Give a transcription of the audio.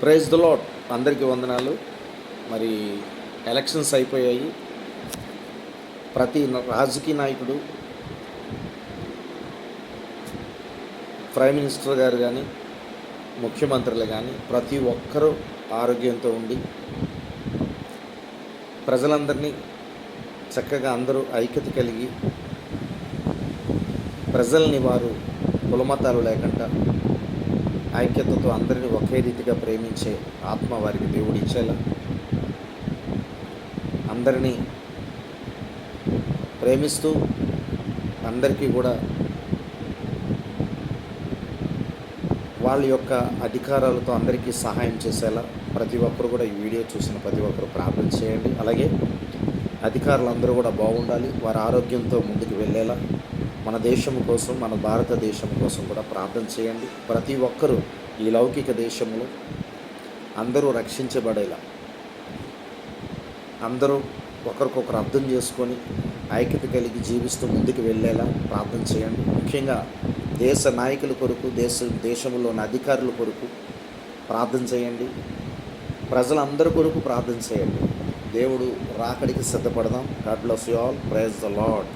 Praise the lord. అందరికీ వందనాలు. మరి ఎలక్షన్స్ అయిపోయాయి. ప్రతి రాజకీయ నాయకుడు, ప్రైమ్ మినిస్టర్ గారు కానీ, ముఖ్యమంత్రులు కానీ ప్రతి ఒక్కరూ ఆరోగ్యంతో ఉండి ప్రజలందరినీ చక్కగా అందరూ ఐక్యత కలిగి ప్రజల్ని వారు కులమతాలు లేకుండా ఐక్యతతో అందరినీ ఒకే రీతిగా ప్రేమించే ఆత్మ వారికి దేవుడు ఇచ్చేలా, అందరినీ ప్రేమిస్తూ అందరికీ కూడా వాళ్ళ యొక్క అధికారాలతో అందరికీ సహాయం చేసేలా ప్రతి ఒక్కరు కూడా ఈ వీడియో చూసిన ప్రతి ఒక్కరు ప్రార్థన చేయండి. అలాగే అధికారులందరూ కూడా బాగుండాలి, వారి ఆరోగ్యంతో ముందుకు వెళ్ళేలా మన దేశం కోసం, మన భారతదేశం కోసం కూడా ప్రార్థన చేయండి. ప్రతి ఒక్కరూ ఈ లౌకిక దేశంలో అందరూ రక్షించబడేలా, అందరూ ఒకరికొకరు అర్థం చేసుకొని ఐక్యత కలిగి జీవిస్తూ ముందుకు వెళ్ళేలా ప్రార్థన చేయండి. ముఖ్యంగా దేశ నాయకుల కొరకు, దేశంలోని అధికారుల కొరకు ప్రార్థన చేయండి. ప్రజలందరి కొరకు ప్రార్థన చేయండి. దేవుడు రాకడికి సిద్ధపడదాం. God bless you all. Praise the lord.